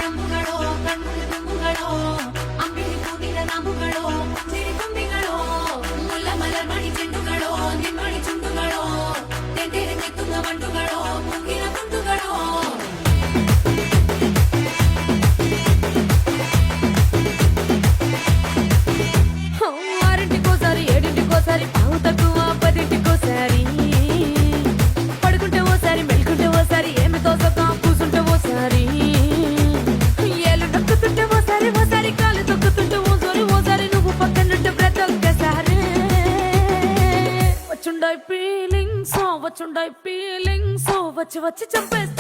ಕಂಬುಗಳೋ ಕಣ್ಮುಡಿ ತುಂಬುಗಳೋ ಅಂಬಿಳಿ ಕೂಡಿದ ನಾಮುಗಳೋ ಸಿರಿ ತುಂಬಿಗಳೋ ಮುಲ್ಲ ಮಲರ್ ಮಣಿ ಚೆಂಡುಗಳೋ ನಿಮ್ಮಣಿ ಚುಂಡುಗಳೋ ತೆಂಟೆರೆ ತೆತ್ತುಂಗ ಬಂಡುಗಳೋ ಮುಂಗಿನ ಗುಂಡುಗಳೋ ఆరింటికోసారి ఏడింటికోసారి పావు తక్కువ పదింటికోసారి పడుకుంటే ఓసారి మెలుకుంటే ఓసారి ఏమి తోసక కూసుంటే ఓసారి ఏళ్ళు నొక్కుతుంటే ఓసారి ఓసారి కాలు తొక్కుతుంటే ఓసారి నువ్వు పక్కనుంటే ప్రతి ఒక్కసారి వచ్చుండాయి ఫీలింగ్స్ వచ్చి వచ్చి చంపేస్తా